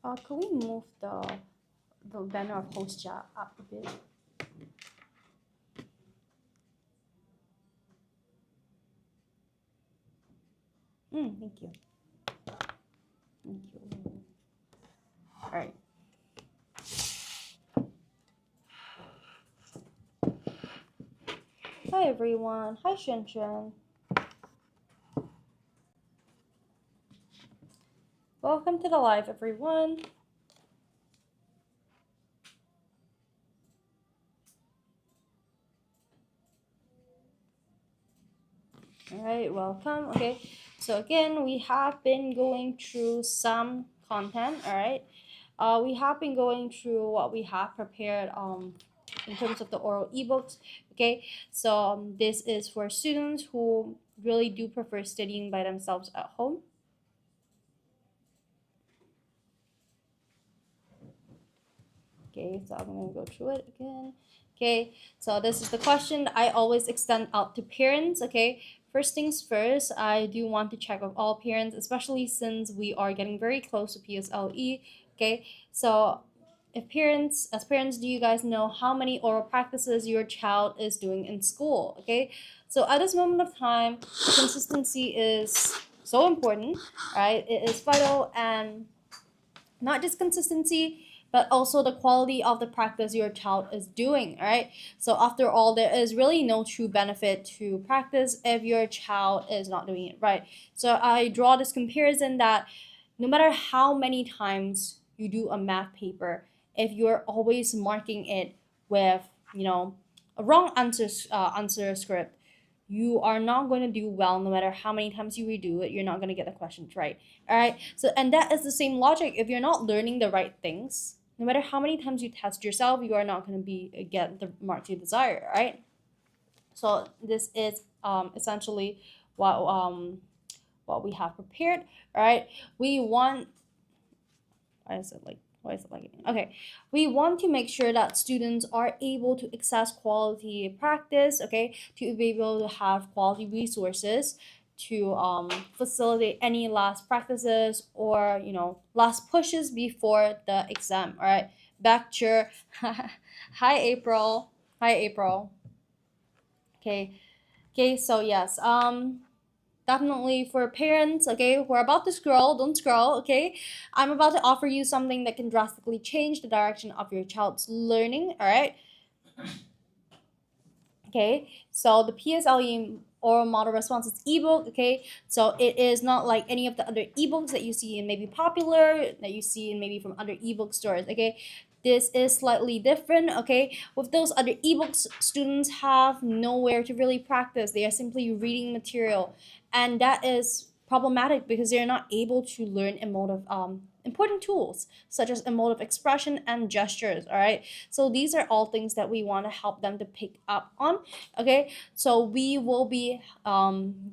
Could we move the banner of host chat up a bit? Thank you. Thank you. All right. Hi everyone. Hi Shen. Welcome to the live, everyone. All right, welcome. Okay, so again, we have been going through some content. All right, we have been going through what we have prepared in terms of the oral ebooks. Okay, so this is for students who really do prefer studying by themselves at home. Okay, so I'm gonna go through it again. Okay, so this is the question I always extend out to parents. Okay, first things first, I do want to check with all parents, especially since we are getting very close to PSLE. Okay, so as parents, do you guys know how many oral practices your child is doing in school? Okay, so at this moment of time, consistency is so important, right? It is vital, and not just consistency, but also the quality of the practice your child is doing. All right, so after all, there is really no true benefit to practice if your child is not doing it right. So I draw this comparison that no matter how many times you do a math paper, if you're always marking it with, a wrong answer script, you are not going to do well. No matter how many times you redo it, you're not going to get the questions right. All right, so and that is the same logic. If you're not learning the right things, no matter how many times you test yourself, you are not going to get the marks you desire. All right, so this is essentially what we have prepared. All right, we want, why is it like okay, we want to make sure that students are able to access quality practice, okay, to be able to have quality resources to facilitate any last practices or last pushes before the exam. All right, back to your hi April. Hi April. Okay. Okay, so yes, definitely for parents, okay, who are about to scroll, don't scroll. Okay, I'm about to offer you something that can drastically change the direction of your child's learning. All right, okay, so the PSLE oral model responses ebook. Okay, so it is not like any of the other ebooks that you see in maybe Popular, that you see in maybe from other ebook stores. Okay, this is slightly different. Okay, with those other ebooks, students have nowhere to really practice. They are simply reading material, and that is problematic because they're not able to learn emotive important tools such as emotive expression and gestures. All right, so these are all things that we want to help them to pick up on. Okay, so we will be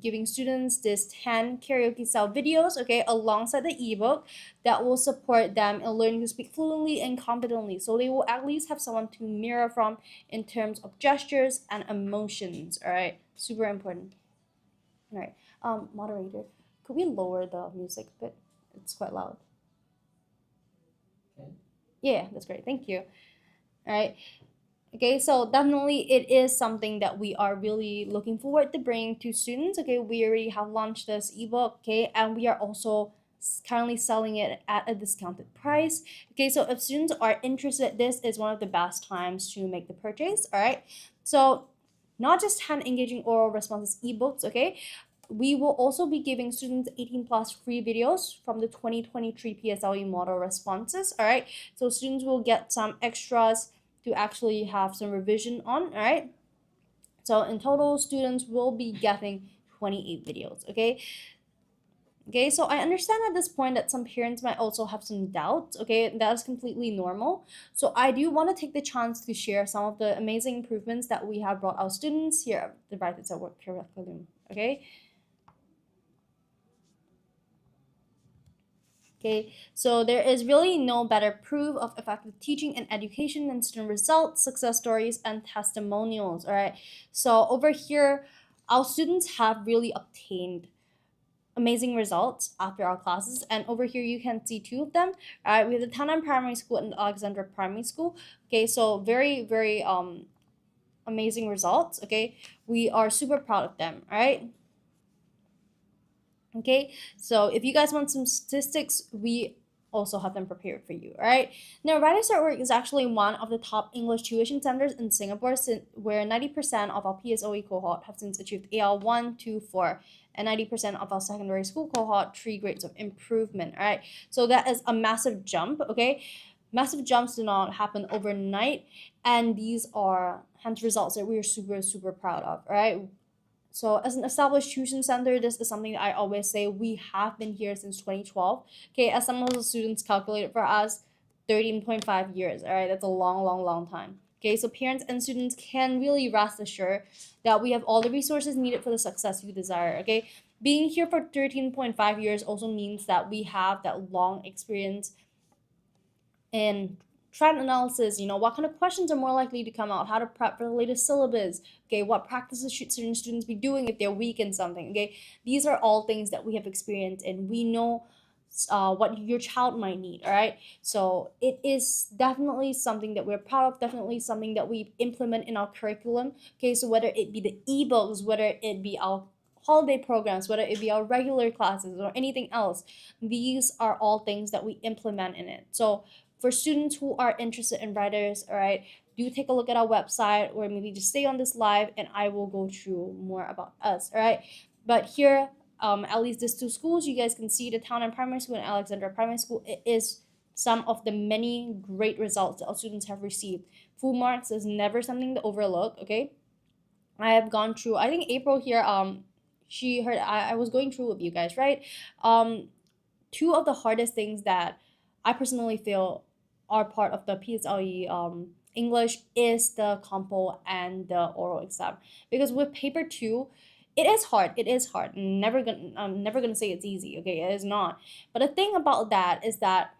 giving students this 10 karaoke style videos, okay, alongside the ebook that will support them in learning to speak fluently and confidently, so they will at least have someone to mirror from in terms of gestures and emotions. All right, super important. All right, moderator, could we lower the music a bit? It's quite loud. Yeah, that's great, thank you. All right. Okay, so definitely it is something that we are really looking forward to bring to students. Okay, we already have launched this ebook, okay, and we are also currently selling it at a discounted price. Okay, so if students are interested, this is one of the best times to make the purchase. All right, so not just 10 engaging oral responses ebooks, okay, we will also be giving students 18 plus free videos from the 2023 PSLE model responses. All right, so students will get some extras to actually have some revision on. All right, so in total, students will be getting 28 videos. Okay, okay, so I understand at this point that some parents might also have some doubts. Okay, that is completely normal. So I do want to take the chance to share some of the amazing improvements that we have brought our students here at the Bright at Work curriculum. Okay. Okay, so there is really no better proof of effective teaching and education than student results, success stories, and testimonials. All right, so over here, our students have really obtained amazing results after our classes. And over here you can see two of them. All right, we have the Townsend Primary School and the Alexandra Primary School. Okay, so very amazing results. Okay, we are super proud of them. All right. Okay, so if you guys want some statistics, we also have them prepared for you. All right. Now, Writing Start Work is actually one of the top English tuition centers in Singapore, where 90% of our PSOE cohort have since achieved AL 1, 2, 4, and 90% of our secondary school cohort 3 grades of improvement. All right. So that is a massive jump. Okay. Massive jumps do not happen overnight, and these are hence results that we are super proud of. All right. So as an established tuition center, this is something that I always say, we have been here since 2012. Okay, as some of the students calculated for us, 13.5 years. All right, that's a long time. Okay, so parents and students can really rest assured that we have all the resources needed for the success you desire. Okay, being here for 13.5 years also means that we have that long experience in trend analysis, what kind of questions are more likely to come out, how to prep for the latest syllabus, okay, what practices should certain students be doing if they're weak in something, okay. These are all things that we have experienced and we know what your child might need, all right. So it is definitely something that we're proud of, definitely something that we implement in our curriculum, okay. So whether it be the ebooks, whether it be our holiday programs, whether it be our regular classes or anything else, these are all things that we implement in it. So for students who are interested in writers, all right, do take a look at our website or maybe just stay on this live and I will go through more about us, all right. But here, at least these two schools, you guys can see the Townsend Primary School and Alexandra Primary School. It is some of the many great results that our students have received. Full marks is never something to overlook, okay. I have gone through, I think April here, she heard I was going through with you guys, right. Two of the hardest things that I personally feel are part of the PSLE English is the compo and the oral exam, because with paper 2 it is hard. It is hard. I'm never gonna say it's easy. Okay, it is not. But the thing about that is that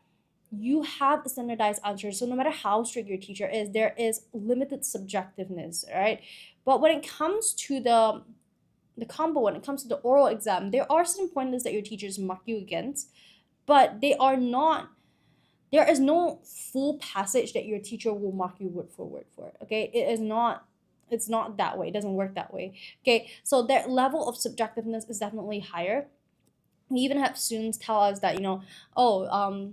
you have a standardized answer. So no matter how strict your teacher is, there is limited subjectiveness, right? But when it comes to the combo, when it comes to the oral exam, there are some pointers that your teachers mark you against, but they are not, there is no full passage that your teacher will mark you word for word for. Okay, it's not that way. It doesn't work that way. Okay, so their level of subjectiveness is definitely higher. We even have students tell us that, oh,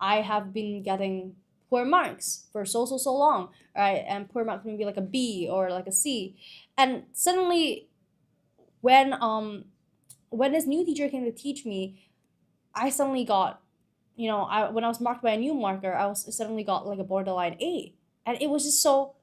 I have been getting poor marks for so long, right? And poor marks may be like a B or like a C, and suddenly when this new teacher came to teach me, I suddenly got, when I was marked by a new marker, I was suddenly got like a borderline A, and it was just so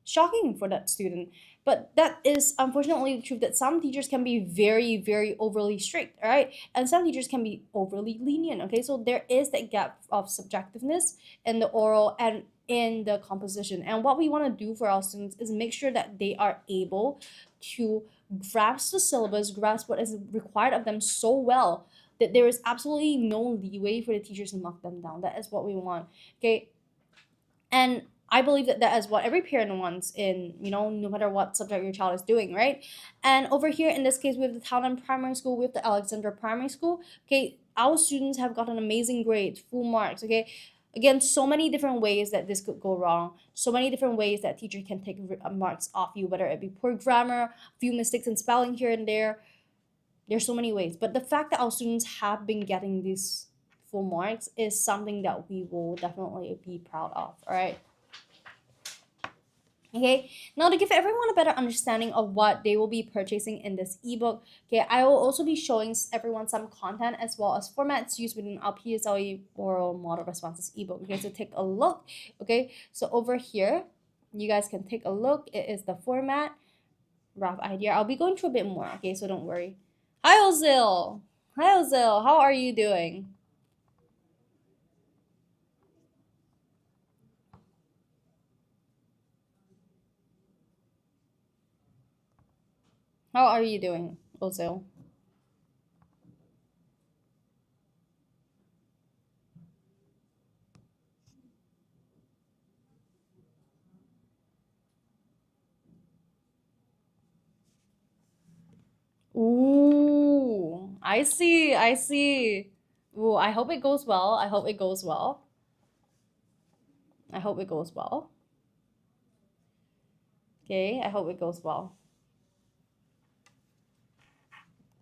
shocking for that student. But that is unfortunately the truth, that some teachers can be very overly strict, all right, and some teachers can be overly lenient. Okay, so there is that gap of subjectiveness in the oral and in the composition, and what we want to do for our students is make sure that they are able to grasp the syllabus, grasp what is required of them so well that there is absolutely no leeway for the teachers to knock them down. That is what we want, okay. And I believe that that is what every parent wants in, no matter what subject your child is doing, right? And over here, in this case, we have the Townsend Primary School, we have the Alexandra Primary School. Okay, our students have gotten amazing grades, full marks, okay? Again, so many different ways that this could go wrong. So many different ways that teacher can take marks off you, whether it be poor grammar, a few mistakes in spelling here and there. There's so many ways. But the fact that our students have been getting these full marks is something that we will definitely be proud of, all right? Okay, now to give everyone a better understanding of what they will be purchasing in this ebook, okay, I will also be showing everyone some content as well as formats used within our PSLE oral model responses ebook. Okay, so take a look. Okay, so over here, you guys can take a look. It is the format, rough idea. I'll be going through a bit more, okay, so don't worry. Hi, Ozil. Hi, Ozil. How are you doing? How are you doing, Ozil? Ooh. I see, I see. Ooh, I hope it goes well. I hope it goes well. I hope it goes well. Okay, I hope it goes well.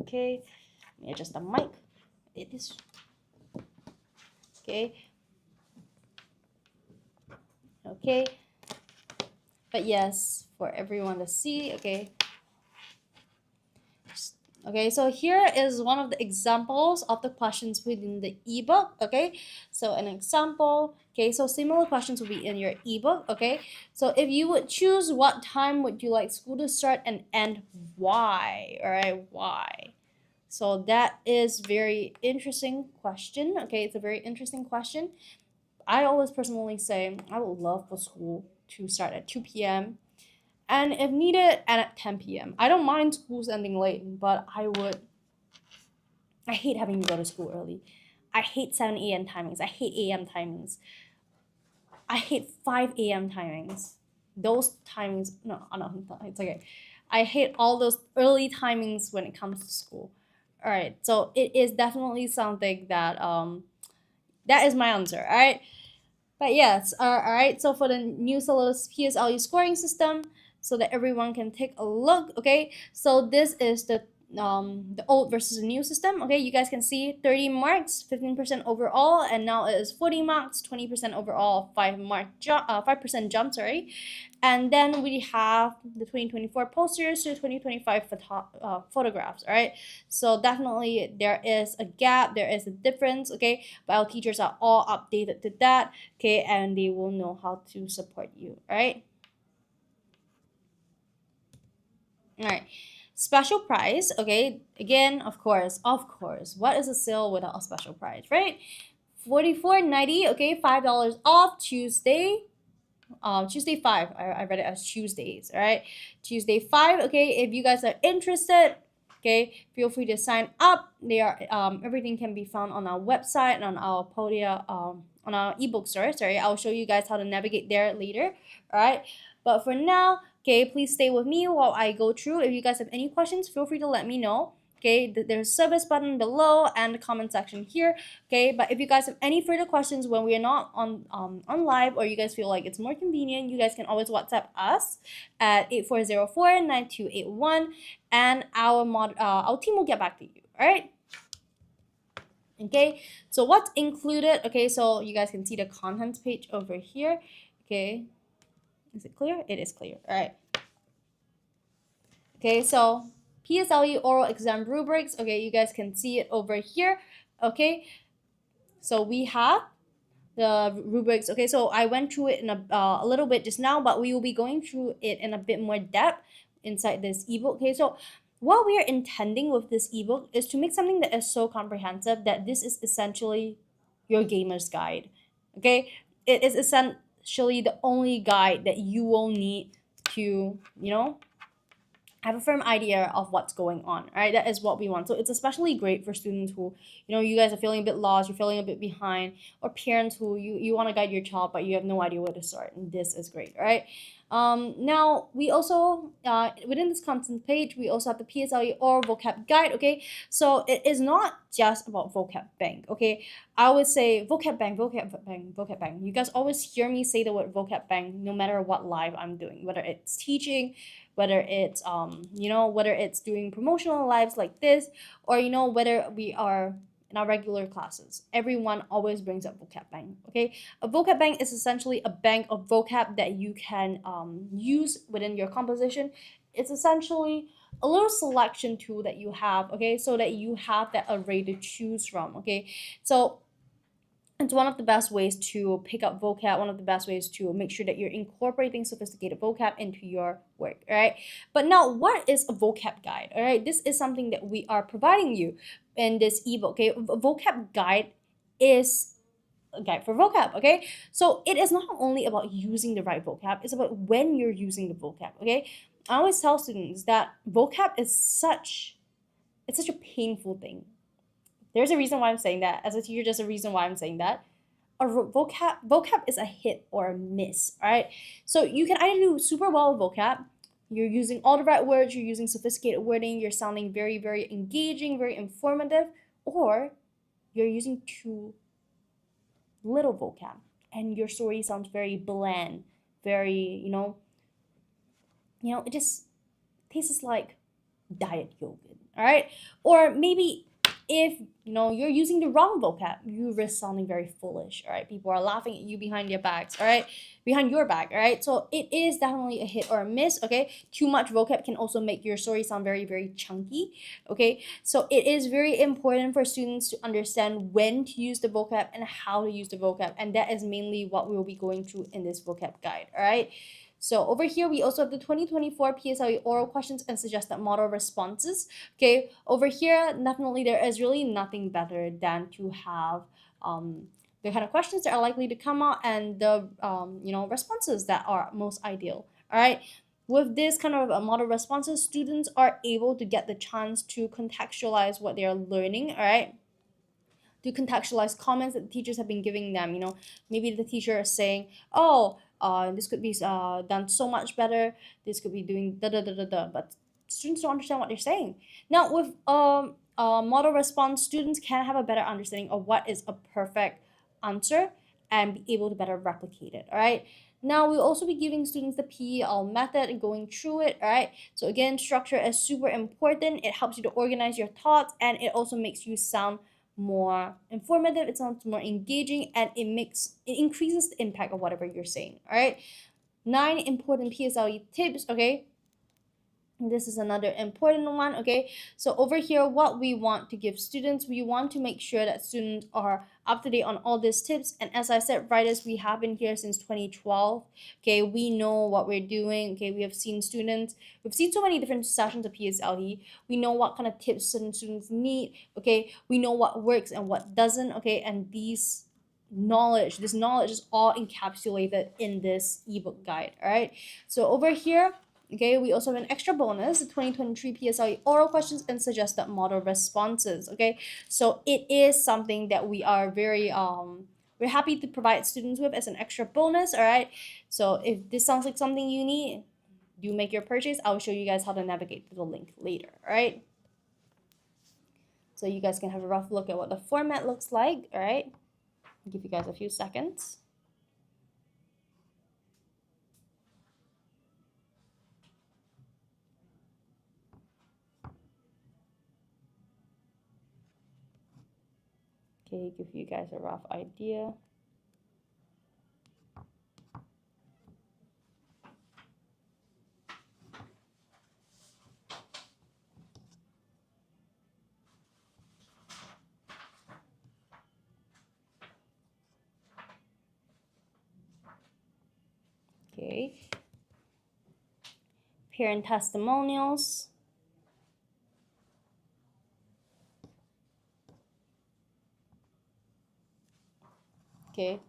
Okay, let me adjust the mic. It is. Okay. Okay. But yes, for everyone to see, okay. Okay, so here is one of the examples of the questions within the ebook. Okay, so an example. Okay, so similar questions will be in your ebook. Okay, so if you would choose, what time would you like school to start and end, why? All right, why? So that is very interesting question. Okay, it's a very interesting question. I always personally say I would love for school to start at 2 p.m. and if needed, and at 10 p.m. I don't mind schools ending late, but I hate having to go to school early. I hate 7 a.m. timings. I hate a.m. timings. I hate 5 a.m. timings. Those timings, no, it's okay. I hate all those early timings when it comes to school. All right, so it is definitely something that that is my answer. All right, but yes, all right. So for the new syllabus PSLE scoring system, so that everyone can take a look. Okay, so this is the old versus the new system. Okay, you guys can see 30 marks, 15% overall, and now it is 40 marks, 20% overall, 5% jump. Sorry, and then we have the 2024 posters to 2025 photographs. All right, so definitely there is a gap, there is a difference. Okay, but our teachers are all updated to that. Okay, and they will know how to support you. All right. All right. Special prize, okay? Again, of course. What is a sale without a special prize, right? $44.90, okay? $5 off Tuesday. Tuesday 5. I read it as Tuesdays, all right? Tuesday 5, okay? If you guys are interested, okay, feel free to sign up. They are everything can be found on our website and on our Podia on our ebook store. Sorry, I'll show you guys how to navigate there later, all right? But for now, okay, please stay with me while I go through. If you guys have any questions, feel free to let me know. Okay, there's a service button below and the comment section here. Okay, but if you guys have any further questions when we are not on live, or you guys feel like it's more convenient, you guys can always WhatsApp us at 8404-9281, and our team will get back to you. All right. Okay, so what's included? Okay, so you guys can see the contents page over here. Okay, is it clear? It is clear. All right. Okay, so PSLE oral exam rubrics. Okay, you guys can see it over here. Okay, so we have the rubrics. Okay, so I went through it in a little bit just now, but we will be going through it in a bit more depth inside this ebook. Okay, so what we are intending with this ebook is to make something that is so comprehensive that this is essentially your gamer's guide. Okay, it is essentially the only guide that you will need to, have a firm idea of what's going on, right? That is what we want. So it's especially great for students who, you guys are feeling a bit lost, you're feeling a bit behind, or parents who you want to guide your child, but you have no idea where to start. And this is great, right? Now, we also, within this content page, we also have the PSLE or vocab guide, okay? So it is not just about vocab bank, okay? I always say vocab bank, vocab bank, vocab bank. You guys always hear me say the word vocab bank no matter what live I'm doing, whether it's teaching, whether it's whether it's doing promotional lives like this, or whether we are in our regular classes. Everyone always brings up vocab bank. Okay, a vocab bank is essentially a bank of vocab that you can use within your composition. It's essentially a little selection tool that you have, okay, so that you have that array to choose from. Okay, so it's one of the best ways to pick up vocab, one of the best ways to make sure that you're incorporating sophisticated vocab into your work, all right? But now, what is a vocab guide, all right? This is something that we are providing you in this ebook, okay? A vocab guide is a guide for vocab, okay? So it is not only about using the right vocab, it's about when you're using the vocab, okay? I always tell students that vocab is such a painful thing. There's a reason why I'm saying that. As a teacher, there's a reason why I'm saying that. A vocab is a hit or a miss, all right? So you can either do super well with vocab, you're using all the right words, you're using sophisticated wording, you're sounding very, very engaging, very informative, or you're using too little vocab and your story sounds very bland, very, it just tastes like diet yogurt. All right. Or maybe if you're using the wrong vocab, you risk sounding very foolish. All right. People are laughing at you behind your backs. All right. Behind your back. All right. So it is definitely a hit or a miss. Okay. Too much vocab can also make your story sound very, very chunky. Okay. So it is very important for students to understand when to use the vocab and how to use the vocab. And that is mainly what we will be going through in this vocab guide. All right. So over here, we also have the 2024 PSLE oral questions and suggested model responses. Okay, over here, definitely there is really nothing better than to have the kind of questions that are likely to come out and the responses that are most ideal. All right. With this kind of model responses, students are able to get the chance to contextualize what they are learning. All right. To contextualize comments that the teachers have been giving them. Maybe the teacher is saying, oh, this could be done so much better. This could be doing da da da da da. But students don't understand what they're saying. Now, with model response, students can have a better understanding of what is a perfect answer and be able to better replicate it. All right. Now, we'll also be giving students the PEL method and going through it. All right. So again, structure is super important. It helps you to organize your thoughts, and it also makes you sound more informative, it sounds more engaging, and it increases the impact of whatever you're saying. All right. 9 important PSLE tips. Okay. This is another important one. Okay, so over here, what we want to give students, we want to make sure that students are up to date on all these tips. And as I said, writers, we have been here since 2012. Okay, we know what we're doing. Okay, we've seen so many different sessions of PSLE. We know what kind of tips certain students need. Okay, we know what works and what doesn't. Okay, and this knowledge is all encapsulated in this ebook guide. All right, so over here, okay, we also have an extra bonus, the 2023 PSLE oral questions and suggested model responses. Okay, so it is something that we are very we're happy to provide students with as an extra bonus. All right, so if this sounds like something you need, do make your purchase. I'll show you guys how to navigate to the link later. All right, so you guys can have a rough look at what the format looks like. All right, I'll give you guys a few seconds. Okay, give you guys a rough idea. Okay, parent testimonials. Okay.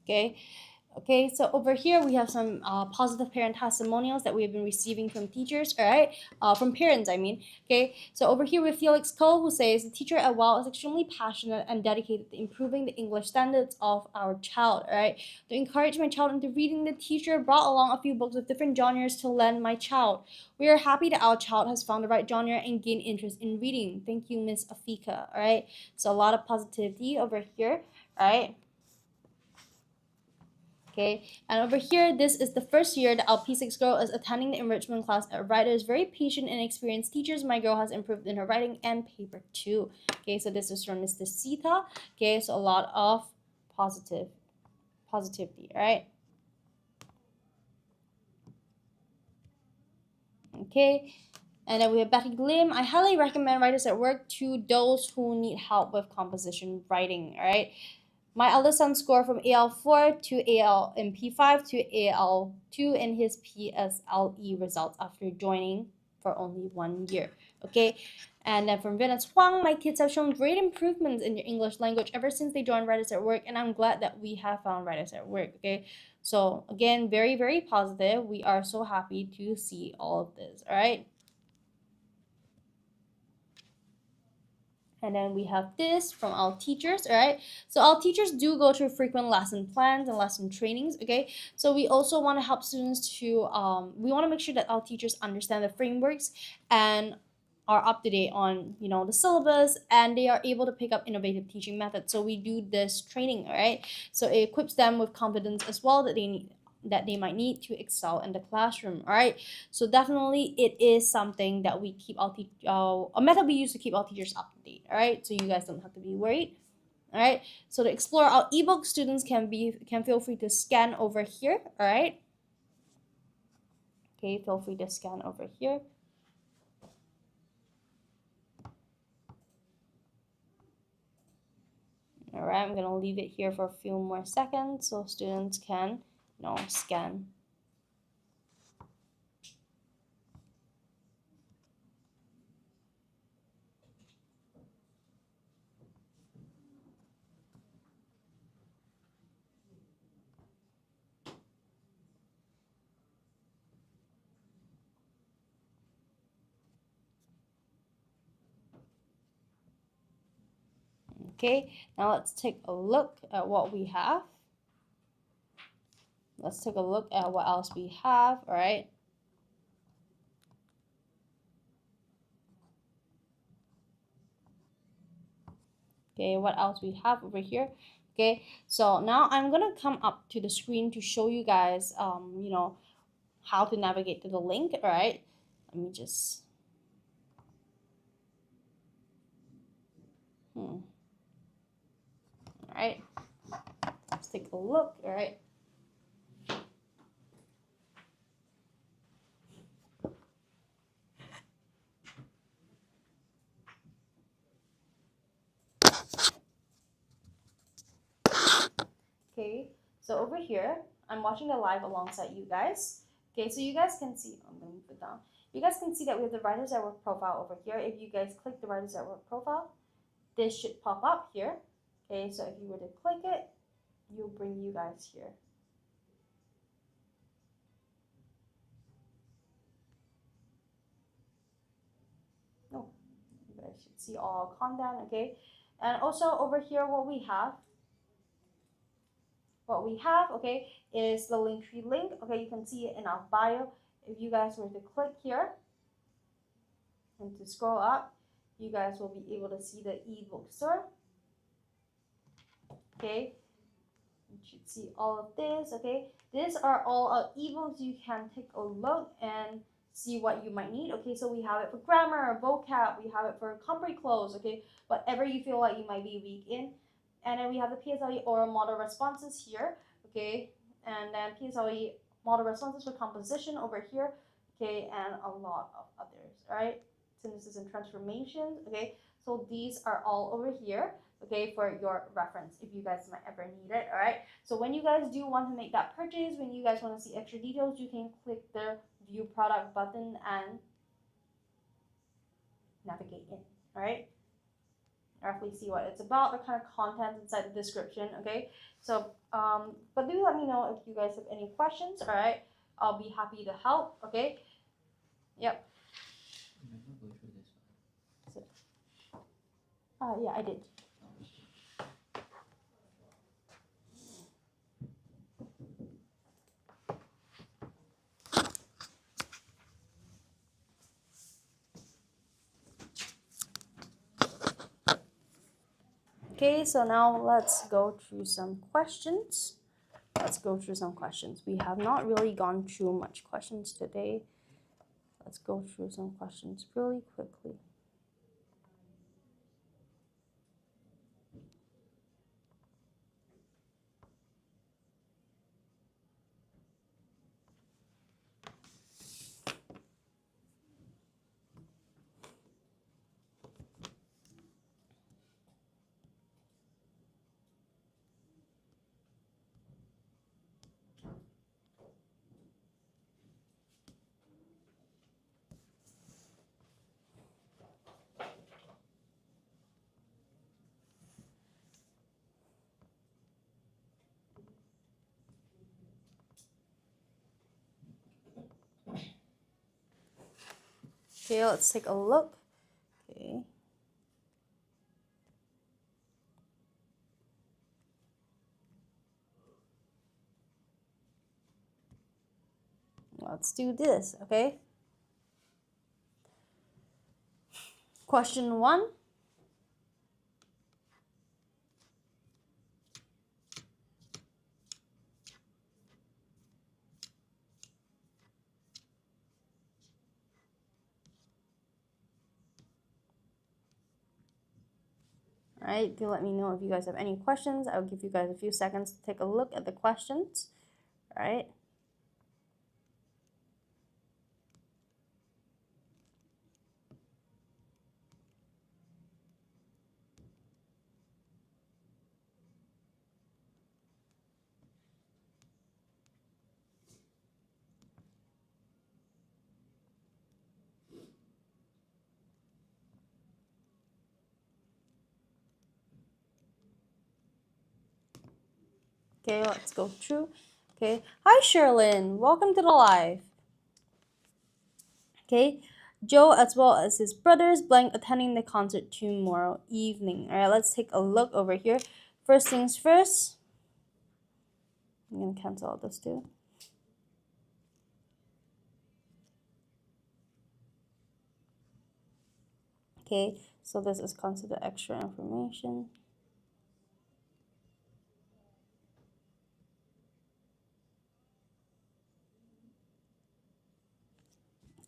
Okay. Okay, so over here we have some positive parent testimonials that we have been receiving from teachers, all right, from parents, I mean. Okay, so over here with Felix Cole, who says, the teacher at WOW is extremely passionate and dedicated to improving the English standards of our child, all right. To encourage my child into reading, the teacher brought along a few books of different genres to lend my child. We are happy that our child has found the right genre and gained interest in reading. Thank you, Miss Afika, all right. So a lot of positivity over here, all right. Okay, and over here, this is the first year that our P6 girl is attending the enrichment class at Writer is very patient and experienced teachers. My girl has improved in her writing and paper too. Okay, so this is from Mr. Sita. Okay, so a lot of positivity, all right? Okay, and then we have Betty Lim. I highly recommend Writers at Work to those who need help with composition writing, all right? My eldest son scored from AL4 to AL in P5 to AL2 in his PSLE results after joining for only 1 year. Okay, and then from Venus Huang, my kids have shown great improvements in their English language ever since they joined Writers at Work, and I'm glad that we have found Writers at Work. Okay, so again, very, very positive. We are so happy to see all of this. All right. And then we have this from our teachers, all right? So our teachers do go through frequent lesson plans and lesson trainings, okay? So we also want to help students to, we want to make sure that our teachers understand the frameworks and are up to date on, you know, the syllabus, and they are able to pick up innovative teaching methods. So we do this training, all right? So it equips them with confidence as well that they need, that they might need to excel in the classroom. All right, so definitely it is something that we keep our a method we use to keep our teachers up to date. All right, so you guys don't have to be worried. All right, so to explore our ebook, students can feel free to scan over here. All right, okay, feel free to scan over here. All right, I'm gonna leave it here for a few more seconds so students can, you know, scan. Okay, now let's take a look at what we have. Let's take a look at what else we have. All right. Okay, what else we have over here? Okay, so now I'm gonna come up to the screen to show you guys, you know, how to navigate to the link. All right, let me just. All right, let's take a look. All right. Okay, so over here, I'm watching the live alongside you guys. Okay, so you guys can see, I'm gonna move it down. You guys can see that we have the Writers at Work profile over here. If you guys click the Writers at Work profile, this should pop up here. Okay, so if you were to click it, you'll bring you guys here. Oh, you guys should see all content, okay? And also over here, what we have, okay, is the Linktree link. Okay, you can see it in our bio. If you guys were to click here and to scroll up, you guys will be able to see the ebook store. Okay, you should see all of this. Okay, these are all our ebooks. You can take a look and see what you might need. Okay, so we have it for grammar, vocab, we have it for Compriclose. Okay, whatever you feel like you might be weak in. And then we have the PSLE oral model responses here. Okay, and then PSLE model responses for composition over here. Okay, and a lot of others. All right, synthesis and transformation. Okay, so these are all over here. Okay, for your reference if you guys might ever need it. All right, so when you guys do want to make that purchase, when you guys want to see extra details, you can click the view product button and navigate in. All right, roughly see what it's about, the kind of content inside the description. Okay, so but do let me know if you guys have any questions. All right, I'll be happy to help. Okay, yep. So, yeah, I did. Okay, so now let's go through some questions. We have not really gone through much questions today. Let's go through some questions really quickly. Okay, let's take a look. Okay. Let's do this, okay? Question 1. Alright, do let me know if you guys have any questions. I'll give you guys a few seconds to take a look at the questions. Alright. Okay, let's go through. Okay, hi Sherlyn, welcome to the live. Okay, Joe as well as his brothers blank attending the concert tomorrow evening. All right, let's take a look over here. First things first, I'm gonna cancel all this too. Okay, so this is considered extra information.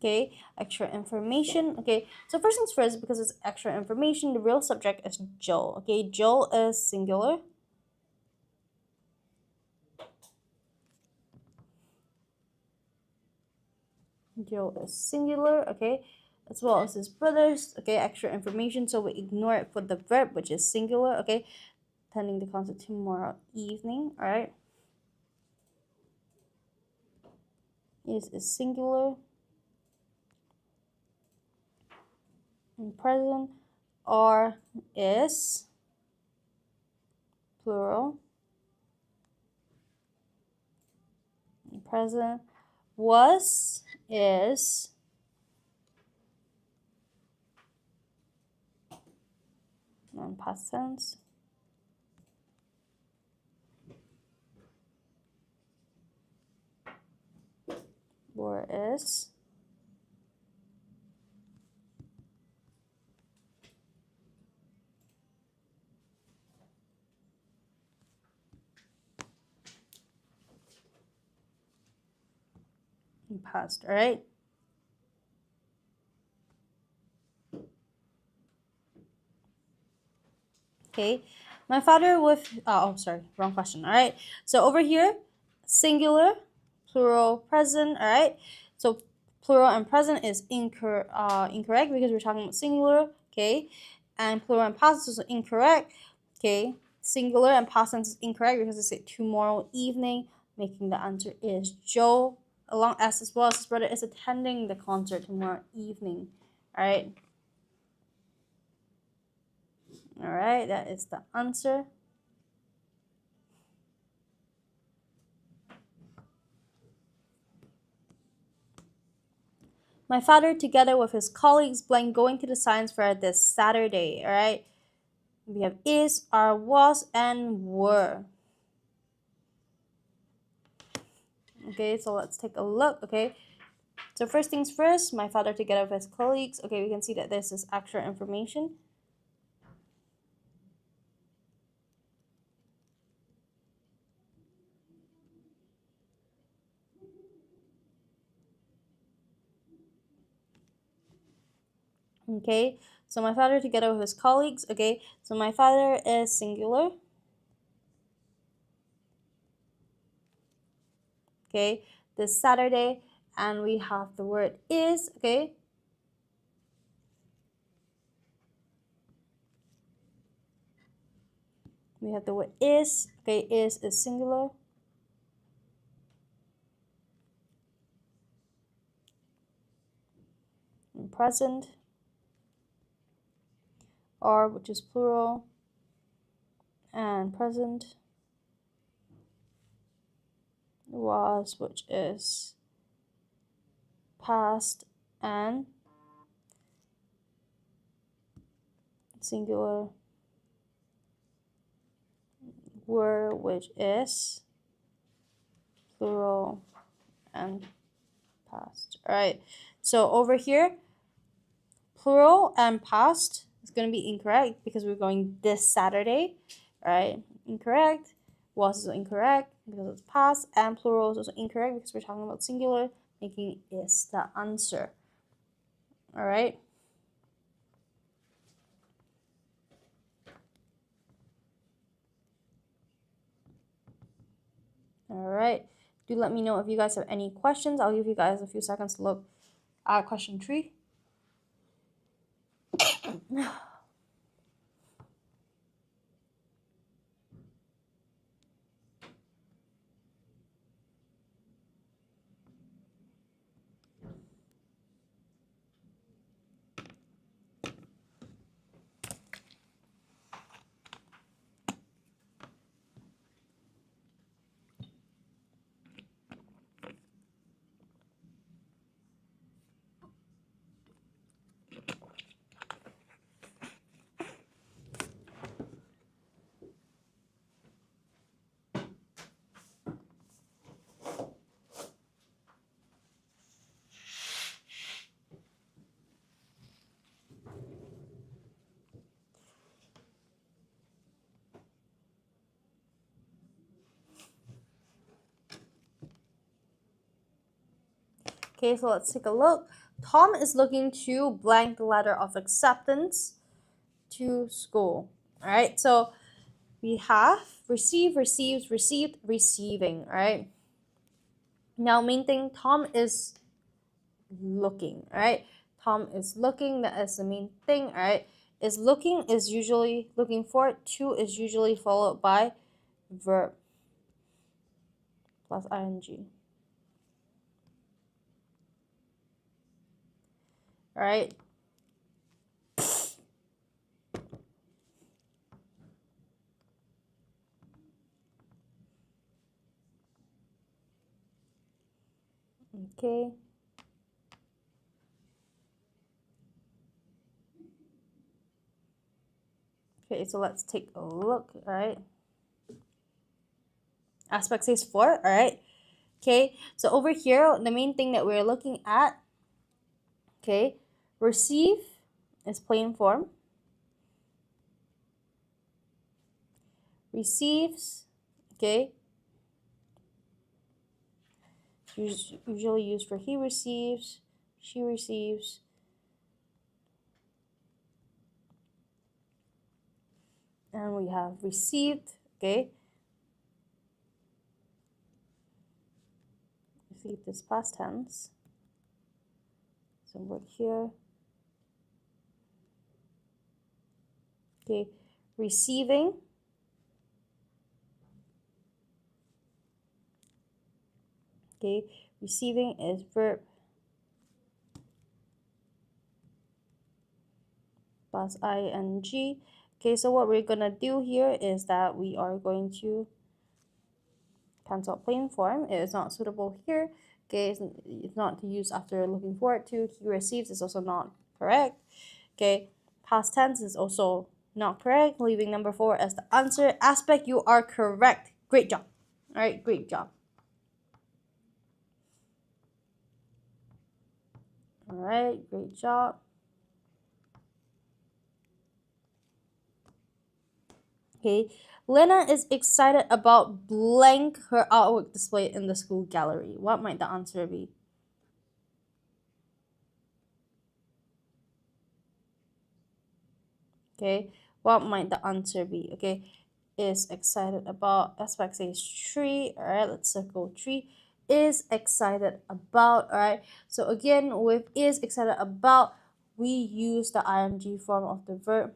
Okay, extra information. Okay, so first things first, because it's extra information, the real subject is Joel. Okay, Joel is singular. Joel is singular, okay, as well as his brothers. Okay, extra information, so we ignore it for the verb, which is singular. Okay, attending the concert tomorrow evening. All right, is singular and present. Are is plural and present. Was is and past tense. Were is. And past, all right? Okay, my father with, oh, sorry, wrong question, all right? So over here, singular, plural, present, all right? So plural and present is incorrect because we're talking about singular, okay? And plural and past is incorrect, okay? Singular and past tense is incorrect because it's tomorrow evening, making the answer is Joe, along as well as his brother is attending the concert tomorrow evening, all right? All right, that is the answer. My father, together with his colleagues, plan going to the science fair this Saturday. All right. We have is, are, was, and were. Okay, so let's take a look. Okay. So first things first, my father, together with his colleagues. Okay, we can see that this is extra information. Okay, so my father, together with his colleagues. Okay, so my father is singular. Okay, this Saturday, and we have the word is. Okay. We have the word is. Okay, is singular. And present. Are, which is plural. And present. Was, which is past. And singular were, which is plural and past. All right, so over here, plural and past is going to be incorrect because we're going this Saturday. All right, incorrect. Was is incorrect because it's past, and plural is also incorrect because we're talking about singular, making is the answer. All right. All right. Do let me know if you guys have any questions. I'll give you guys a few seconds to look at question 3. Okay, so let's take a look. Tom is looking to blank the letter of acceptance to school. All right, so we have receive, receives, received, receiving. All right. Now, main thing, Tom is looking. All right, Tom is looking. That is the main thing. All right, is looking is usually looking for. To is usually followed by verb plus ing. All right. Okay. Okay, so let's take a look. All right. Aspect says 4. All right. Okay, so over here, the main thing that we're looking at, okay, receive is plain form. Receives, okay, usually used for he receives, she receives. And we have received, okay. Received is past tense. So word here. Okay, receiving. Okay, receiving is verb plus ing. Okay, so what we're gonna do here is that we are going to cancel out plain form. It is not suitable here. Okay, it's not to use after looking forward to. He receives is also not correct. Okay, past tense is also not correct. Leaving number 4 as the answer. Aspect, you are correct. Great job. All right, great job. All right, great job. Okay, Lena is excited about blank her artwork displayed in the school gallery. What might the answer be? Okay, what might the answer be? Okay, is excited about. Aspect says tree. All right, let's circle tree. Is excited about. All right, so again, with is excited about, we use the ing form of the verb.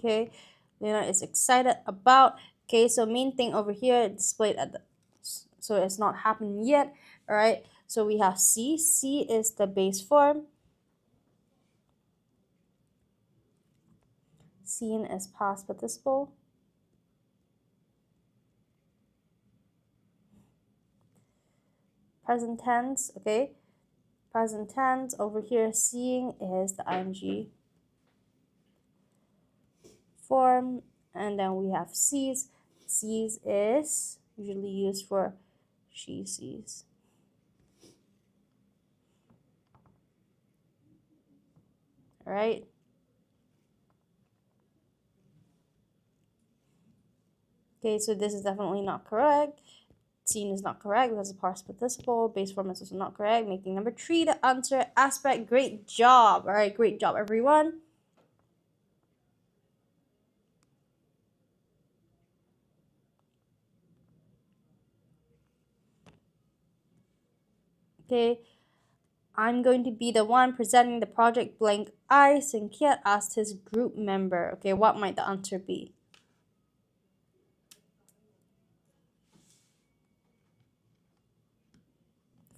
Okay, Leonard is excited about. Okay, so main thing over here displayed at the, so it's not happening yet. All right, so we have C. C is the base form. Seen as past participle. Present tense, okay. Present tense over here, seeing is the ing form, and then we have sees. Sees is usually used for she sees. All right. Okay, so this is definitely not correct. Seen is not correct because it's past participle. Base form is also not correct, making number 3 the answer. Aspect, great job. All right, great job, everyone. Okay, I'm going to be the one presenting the project blank. Sinkiat asked his group member. Okay, what might the answer be?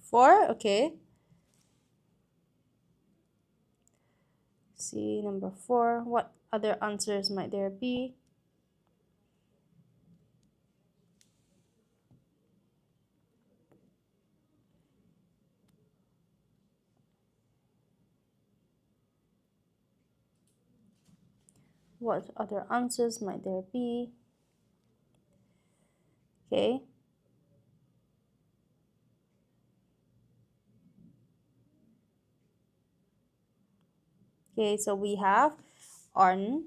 Four, okay. See, number 4. What other answers might there be? What other answers might there be? Okay. Okay, so we have Arn.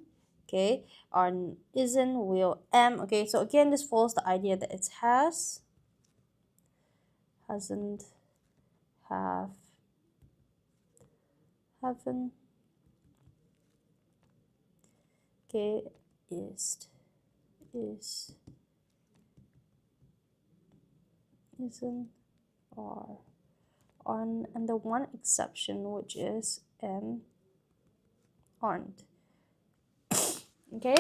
Okay, Arn isn't, will, am. Okay, so again, this follows the idea that it has, hasn't, have, haven't. Okay, is, isn't, are, on, and the one exception, which is an, aren't. Okay.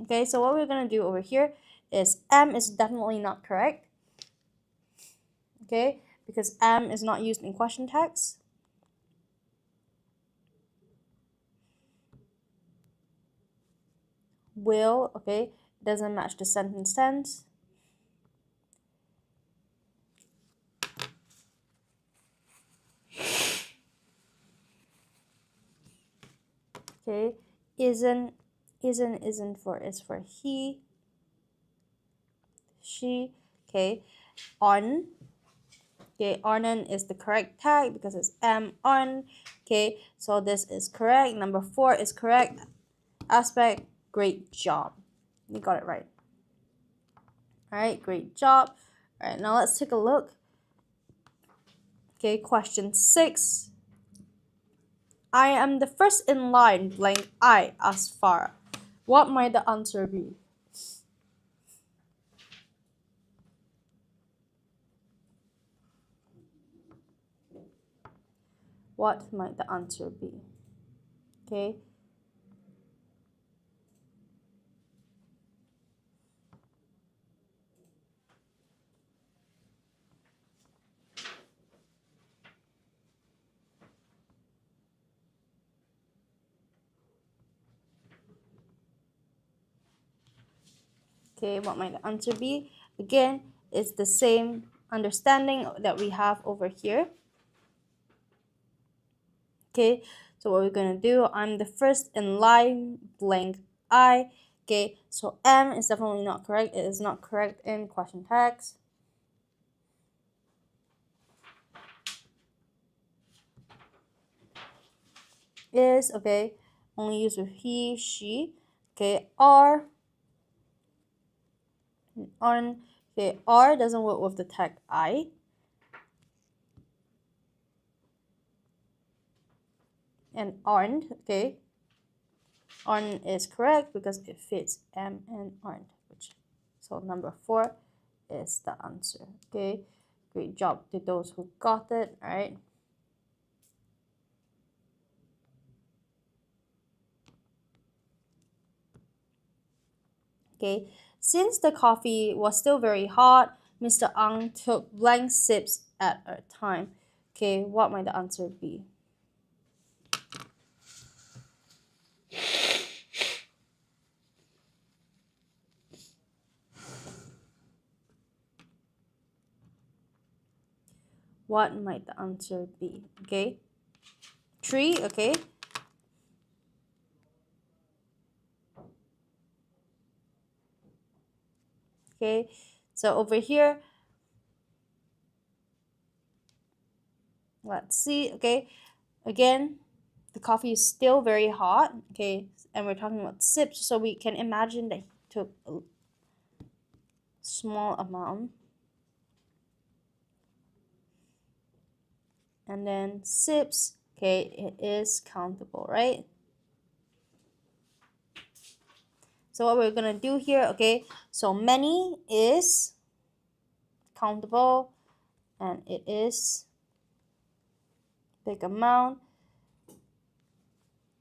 Okay, so what we're gonna do over here is am is definitely not correct. Okay, because am is not used in question text. Will, okay, doesn't match the sentence tense. Okay, isn't for, is for he, she. Okay, on. Okay, onen is the correct tag because it's am on. Okay, so this is correct. Number 4 is correct. Aspect, great job. You got it right. All right, great job. All right, now let's take a look. Okay, question 6. I am the first in line, blank I, asked Farah. What might the answer be? What might the answer be? Okay. Okay, what might the answer be? Again, it's the same understanding that we have over here. Okay, so what we're gonna do, I'm the first in line, blank I. Okay, so am is definitely not correct. It is not correct in question text. Is, okay, only used with he, she. Okay, are, on. Okay, are doesn't work with the tag I. And aren't, okay. Aren't is correct because it fits am and aren't. So number 4 is the answer. Okay, great job to those who got it. All right. Okay, since the coffee was still very hot, Mr. Ang took blank sips at a time. Okay, what might the answer be? What might the answer be? Okay, 3, okay. Okay, so over here, let's see, okay, again, the coffee is still very hot, okay, and we're talking about sips, so we can imagine that he took a small amount, and then sips, okay, it is countable, right? So what we're gonna do here, okay, so many is countable, and it is big amount.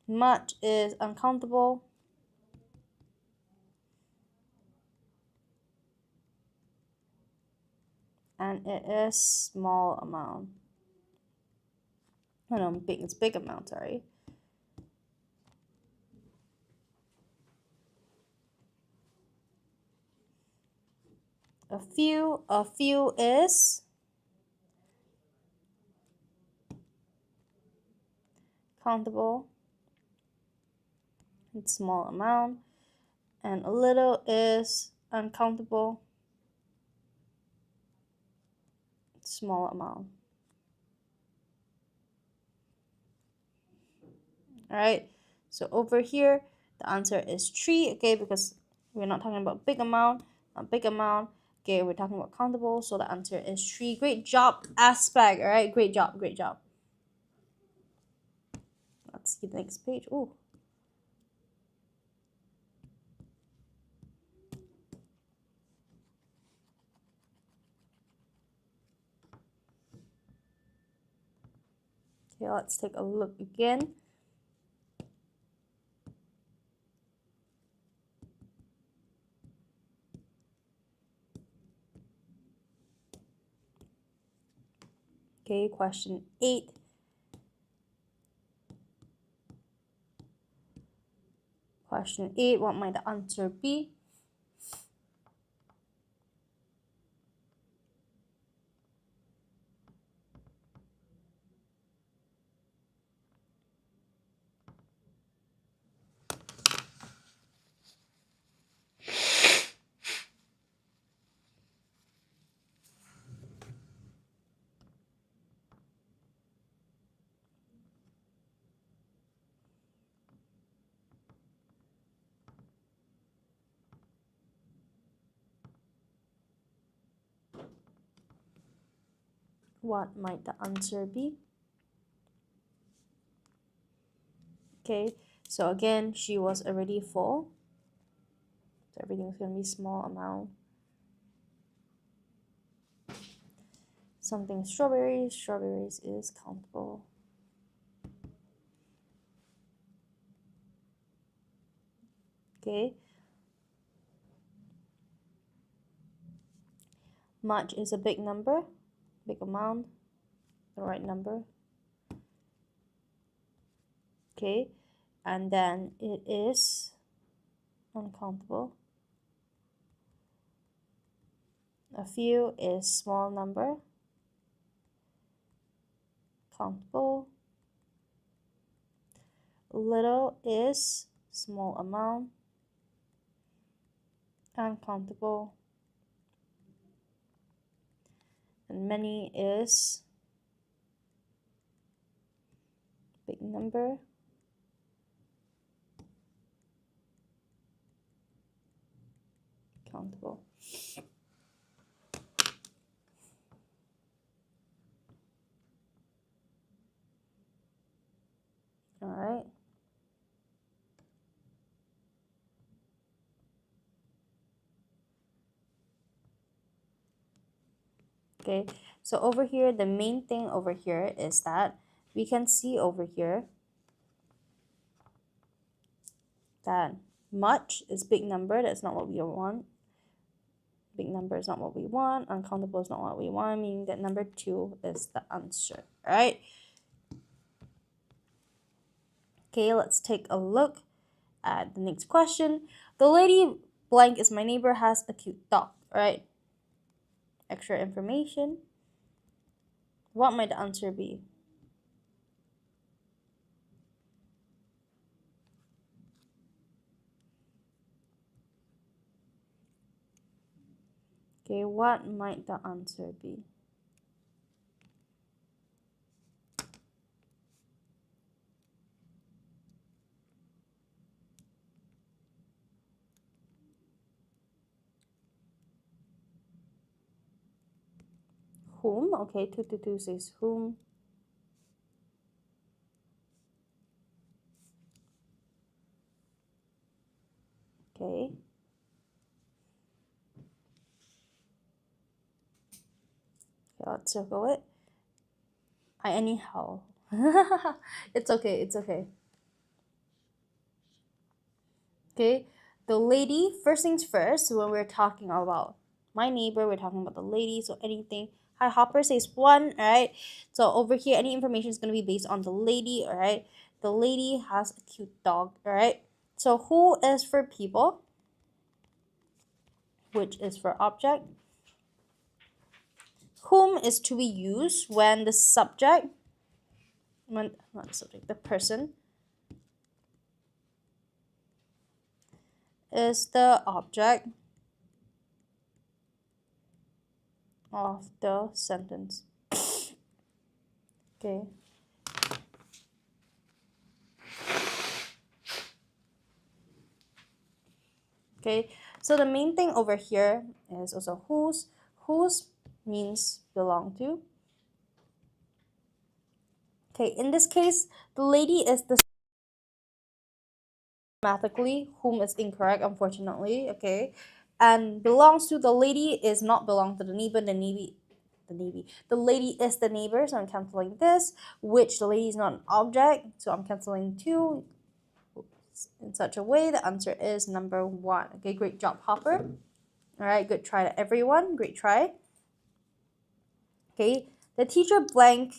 Much is uncountable, and it is small amount. Oh no, big, it's big amount, sorry. A few is countable, it's small amount, and a little is uncountable, small amount. All right, so over here the answer is 3, okay, because we're not talking about big amount, not big amount, okay, we're talking about countable, so the answer is 3. Great job, Aspect. All right, great job. Let's see the next page. Ooh. Okay, let's take a look again. Okay, question 8. Question 8, what might the answer be? What might the answer be? Okay, so again, she was already full. So everything's going to be small amount. Something strawberries is countable. Okay. Much is a big number, big amount, the right number. Okay, and then it is uncountable. A few is small number, countable. Little is small amount, uncountable. And many is big number, countable. All right. Okay, so over here, the main thing over here is that we can see over here that Much is big number. That's not what we want. Big number is not what we want. Uncountable is not what we want, meaning that number 2 is the answer, right? Okay, let's take a look at the next question. The lady blank is my neighbor has a cute dog, right? Extra information. What might the answer be? Okay, what might the answer be? Whom? Okay, 222 says whom. Okay. Okay, let's circle it. I anyhow. It's okay, it's okay. Okay, the lady, first things first, when we're talking about my neighbor, we're talking about the lady, so anything. Hi, Hopper says 1, alright? So over here, any information is going to be based on the lady, alright? The lady has a cute dog, alright? So who is for people, which is for object. Whom is to be used when the subject, when not the subject, the person is the object of the sentence. Okay. Okay, so the main thing over here is also whose. Whose means belong to. Okay, in this case, the lady is the grammatically, whom is incorrect, unfortunately, okay? And belongs to, the lady is not belong to the neighbor, the lady is the neighbor, so I'm canceling this, which the lady is not an object, so I'm canceling 2. In such a way, the answer is number 1. Okay, great job, Hopper. All right, good try to everyone. Great try. Okay, the teacher blank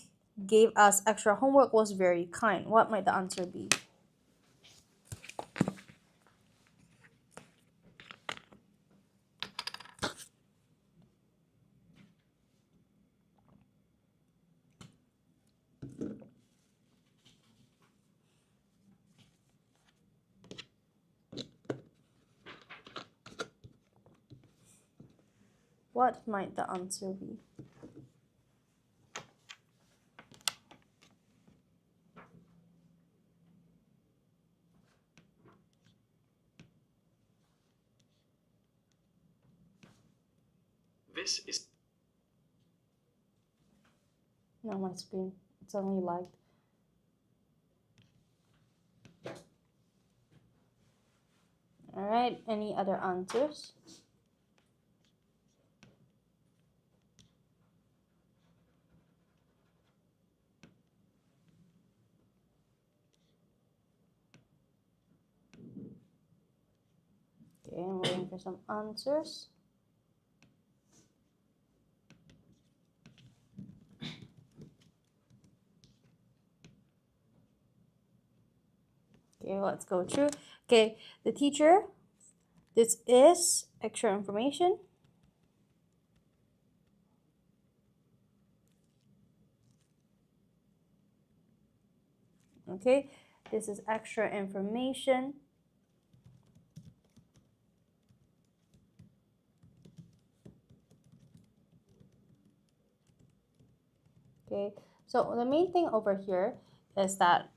gave us extra homework, was very kind. What might the answer be? What might the answer be? This is No, my screen. It's only lagged. All right, any other answers? Okay, I'm waiting for some answers. Okay, let's go through. Okay, the teacher, this is extra information. Okay, this is extra information. Okay, so the main thing over here is that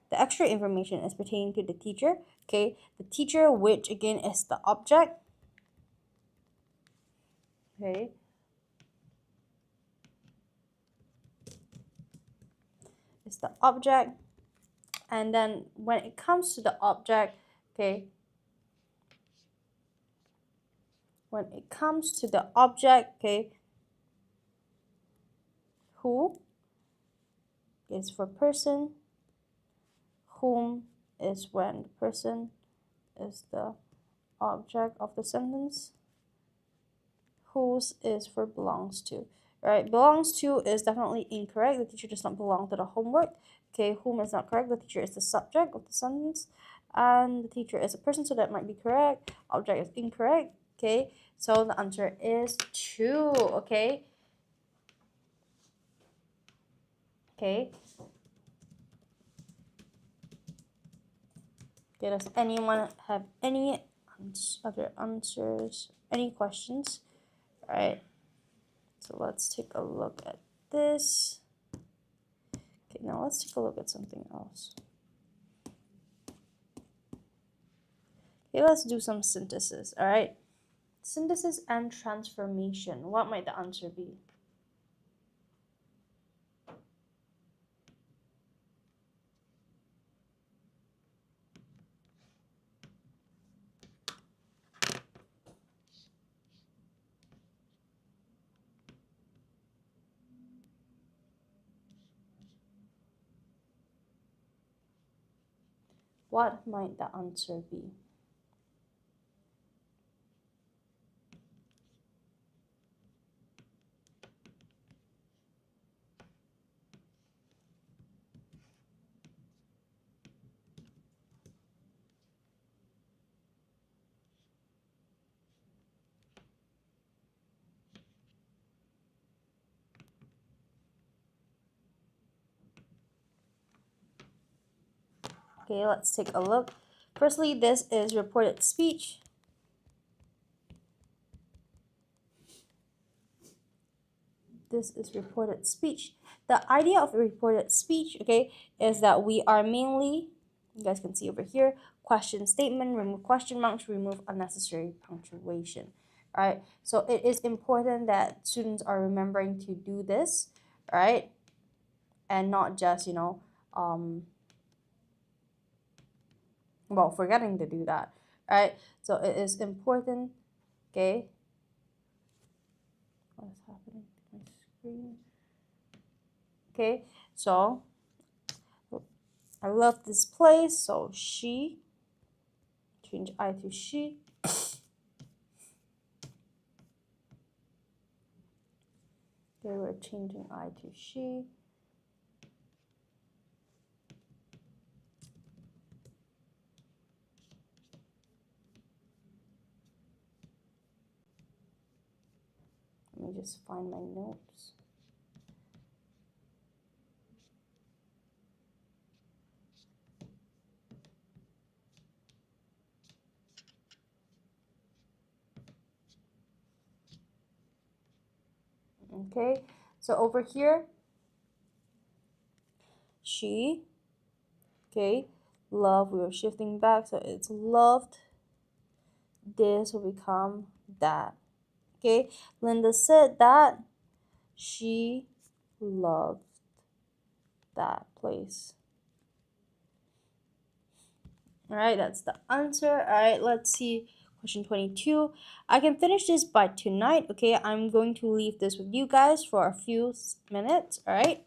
the extra information is pertaining to the teacher. Okay, the teacher, which again is the object. Okay, is the object, and then when it comes to the object, okay, when it comes to the object, okay, who is for person, whom is when the person is the object of the sentence. Whose is for belongs to. Right, belongs to is definitely incorrect. The teacher does not belong to the homework. Okay, whom is not correct. The teacher is the subject of the sentence, and the teacher is a person, so that might be correct. Object is incorrect. Okay, so the answer is 2. Okay. Okay. Okay, does anyone have any other answers? Any questions? All right. So let's take a look at this. Okay, now let's take a look at something else. Okay, let's do some synthesis, all right? Synthesis and transformation. What might the answer be? What might the answer be? Okay, let's take a look. Firstly, this is reported speech. This is reported speech. The idea of reported speech, okay, is that we are mainly, you guys can see over here, question statement, remove question marks, remove unnecessary punctuation. All right, so it is important that students are remembering to do this, right, and not just, forgetting to do that, right? So it is important, okay? What is happening to my screen? Okay, so I love this place, so she, change I to she. Okay, we're changing I to she. Let me just find my notes. Okay, so over here, she, okay, love, we are shifting back, so it's loved. This will become that. Okay, Linda said that she loved that place. All right, that's the answer. All right, let's see question 22. I can finish this by tonight. Okay, I'm going to leave this with you guys for a few minutes. All right.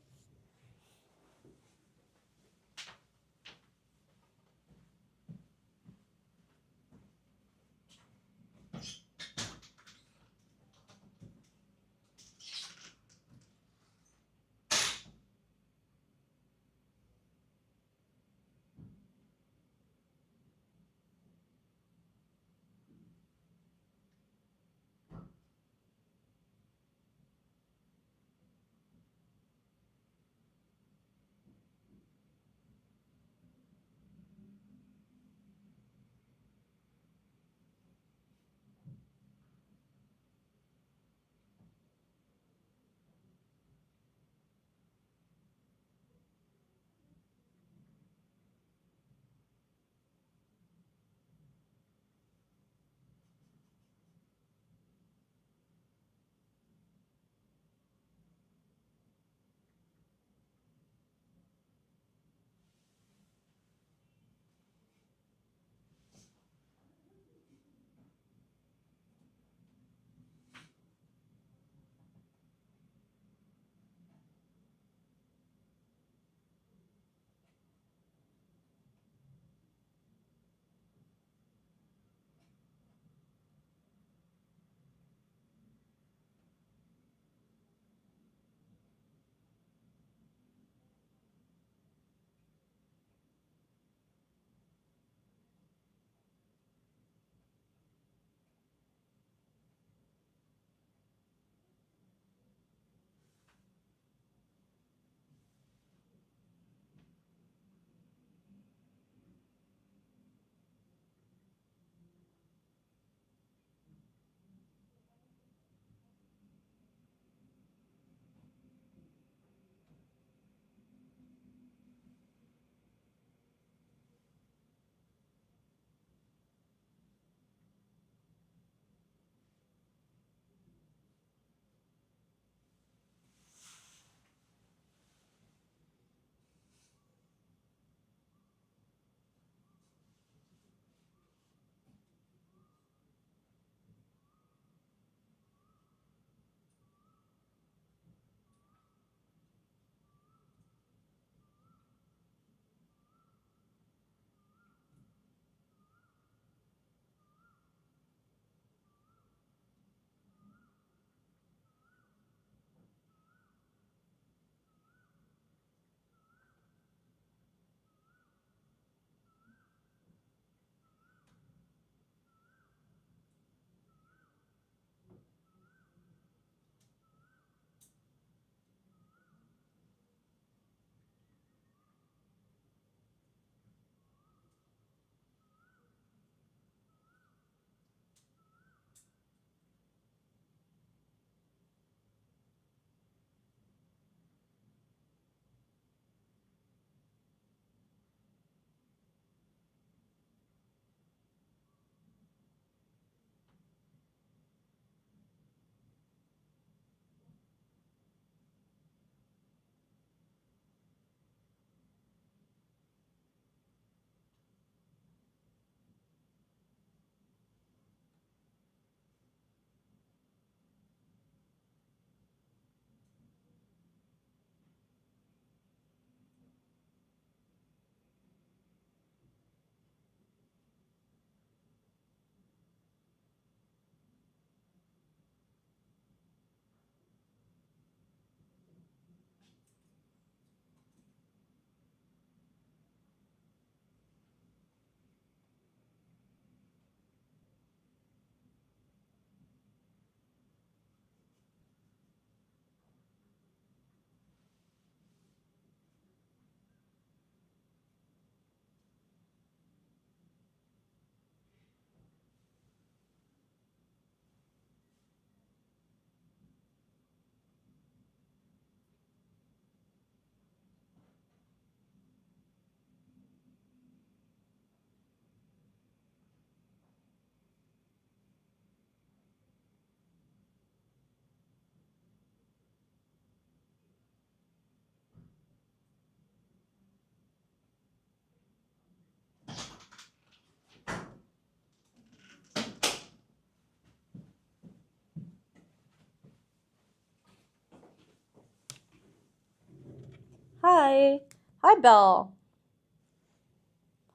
Hi. Hi, Belle.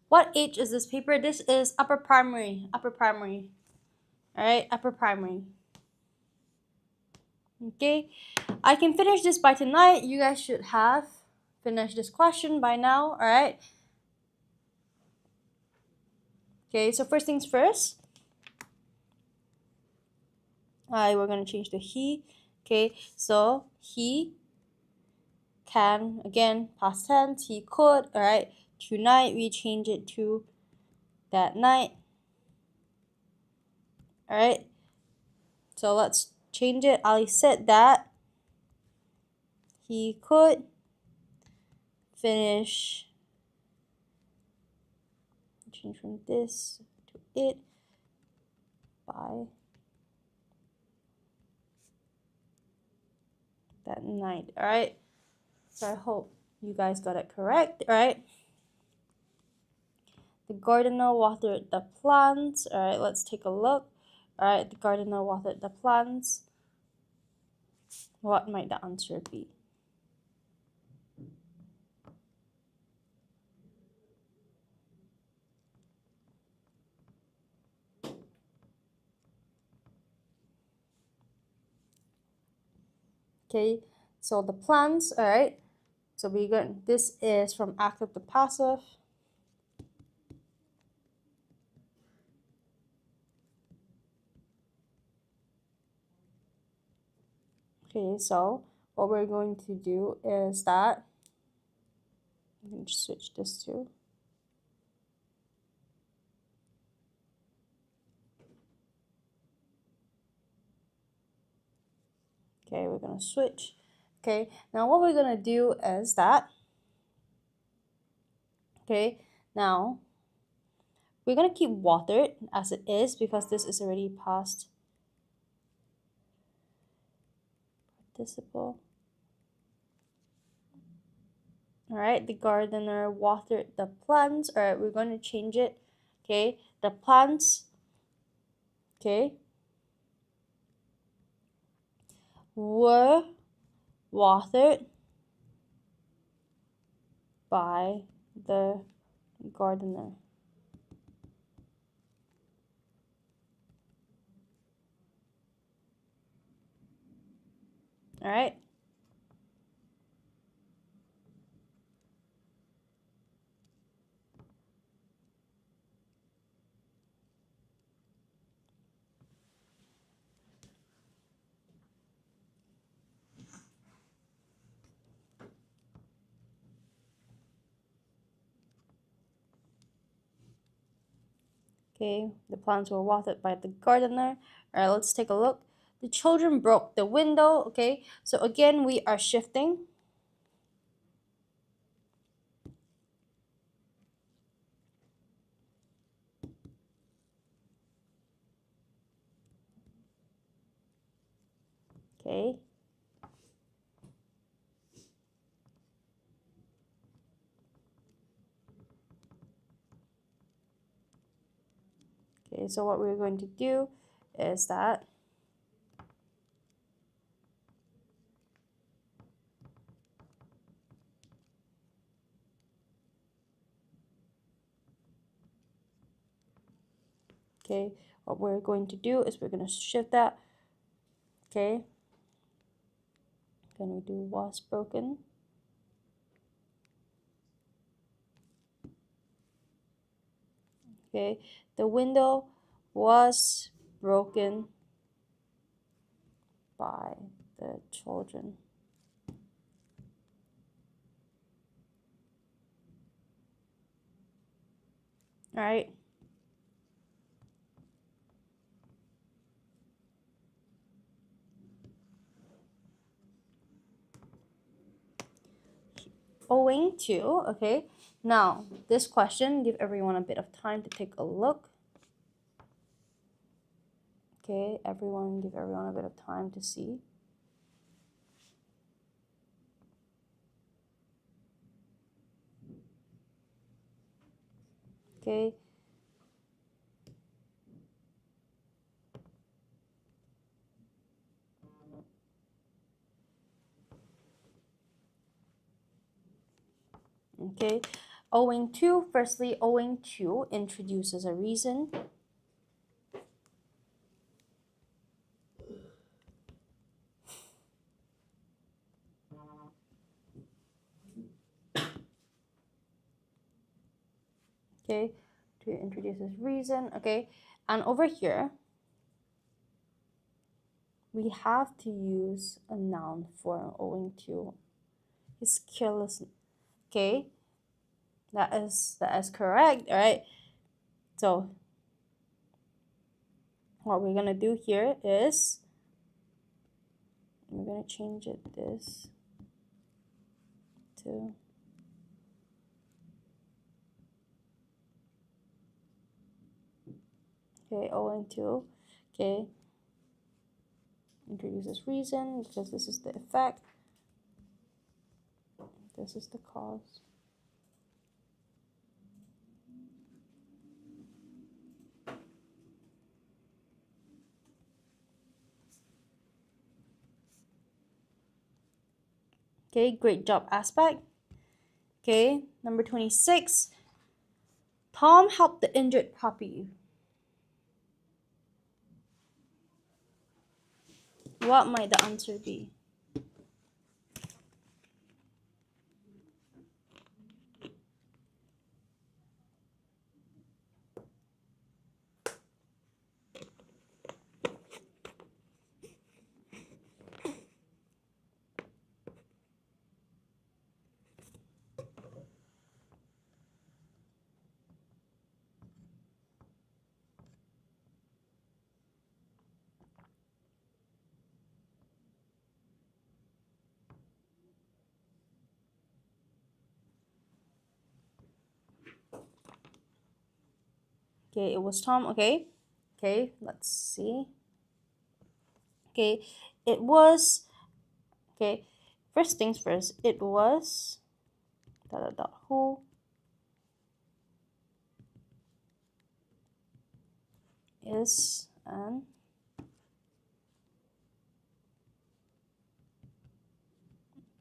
What age is this paper? This is upper primary. Upper primary. All right, upper primary. Okay, I can finish this by tonight. You guys should have finished this question by now. All right. Okay, so first things first. We're gonna change the he. Okay, so he can, again, past tense, he could. All right, tonight we change it to that night. All right, so let's change it. Ali said that he could finish, change from this to it by that night. All right, so I hope you guys got it correct. All right, the gardener watered the plants. All right, let's take a look. All right, the gardener watered the plants. What might the answer be? Okay, so the plants, all right, so we're going, this is from active to passive. Okay, so what we're going to do is that, let me just switch this to, okay, we're gonna switch. Okay, now what we're gonna do is that, okay, now we're gonna keep watered as it is because this is already past participle. All right, the gardener watered the plants. All right, we're going to change it. Okay, the plants, okay, were watered by the gardener. All right. Okay, the plants were watered by the gardener. All right, let's take a look. The children broke the window. Okay, so again, we are shifting. Okay. Okay, so what we're going to do is that, okay, what we're going to do is we're going to shift that. Okay. Then we do was broken. Okay, the window was broken by the children. All right. Owing to, okay, now this question, give everyone a bit of time to take a look. Okay, everyone, give everyone a bit of time to see. Okay. Okay, owing to, firstly, owing to introduces a reason. Okay, to introduces reason. Okay, and over here we have to use a noun form owing to. It's careless. Okay, that is correct. All right, so what we're gonna do here is we're gonna change it this to okay, owing to. Okay, introduces reason because this is the effect, this is the cause. Okay, great job, Aspect. Okay, number 26. Tom helped the injured puppy. What might the answer be? Okay, it was Tom. Okay, let's see. Okay, it was, okay, first things first, it was who is an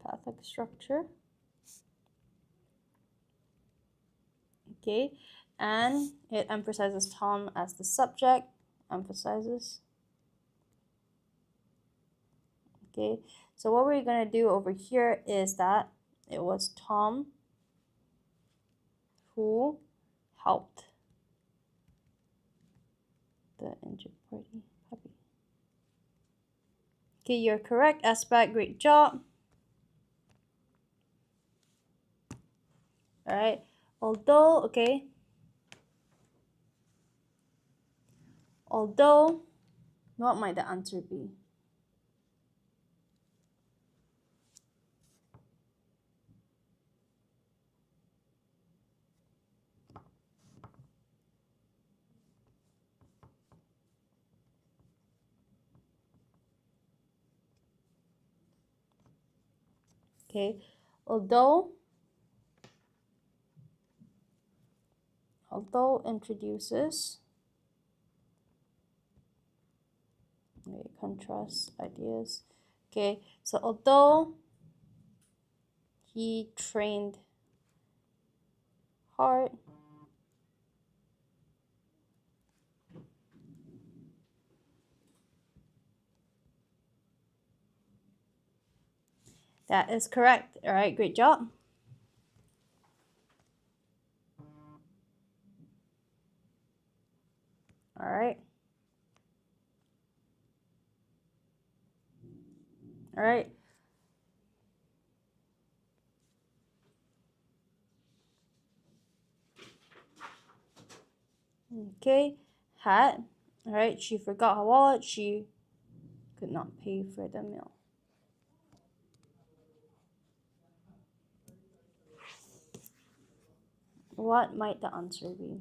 pathic structure. Okay, and it emphasizes Tom as the subject, emphasizes. Okay, so what we're gonna do over here is that it was Tom who helped the injured puppy. Okay, you're correct, Aspect, great job. All right, although, okay, although, what might the answer be? Okay, although introduces, okay, contrast ideas. Okay, so although he trained hard, that is correct. All right, great job. All right. All right. Okay, hat. All right, she forgot her wallet. She could not pay for the meal. What might the answer be?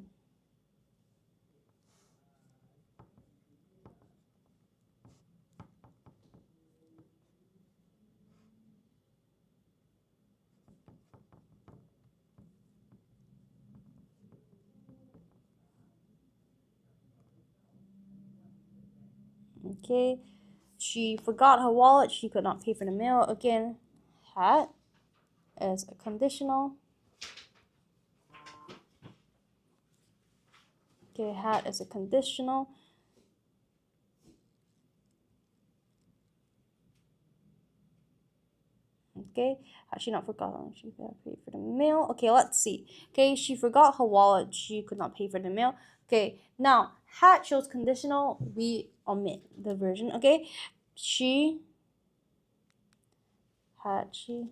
Okay, she forgot her wallet. She could not pay for the meal. Again, had is a conditional. Okay, had is a conditional. Okay, had she not forgotten she could have paid for the meal? Okay, let's see. Okay, she forgot her wallet. She could not pay for the meal. Okay, now had shows conditional. We omit the version. Okay, she had she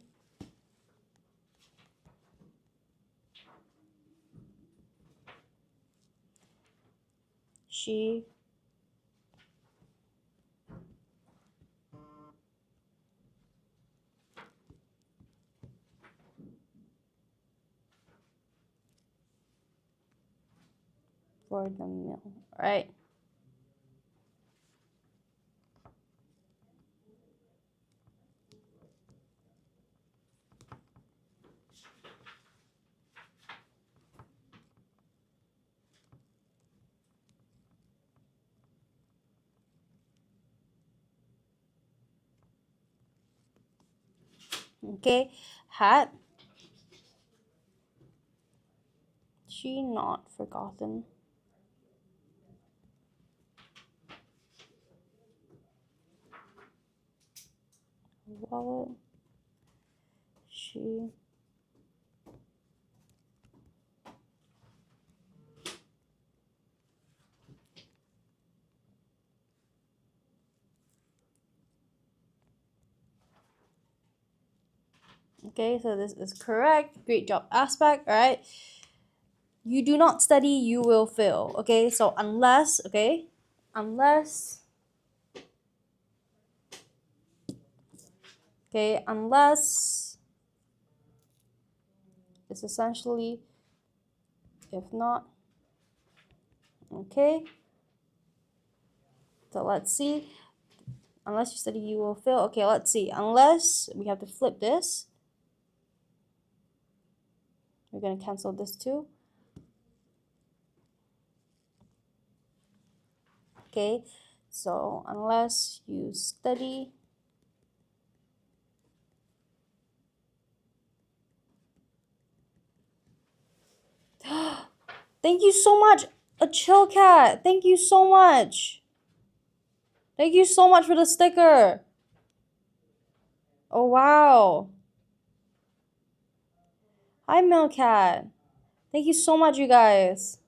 for the meal. All right. Okay, had she not forgotten her wallet? She okay, so this is correct. Great job, aspect. All right. You do not study, you will fail. Okay, so unless, okay, unless, okay, unless it's essentially if not. Okay, so let's see. Unless you study, you will fail. Okay, let's see. Unless we have to flip this. We're gonna cancel this too. Okay, so unless you study, thank you so much, a chill cat. Thank you so much. Thank you so much for the sticker. Oh wow. Hi Melcat. Thank you so much, you guys.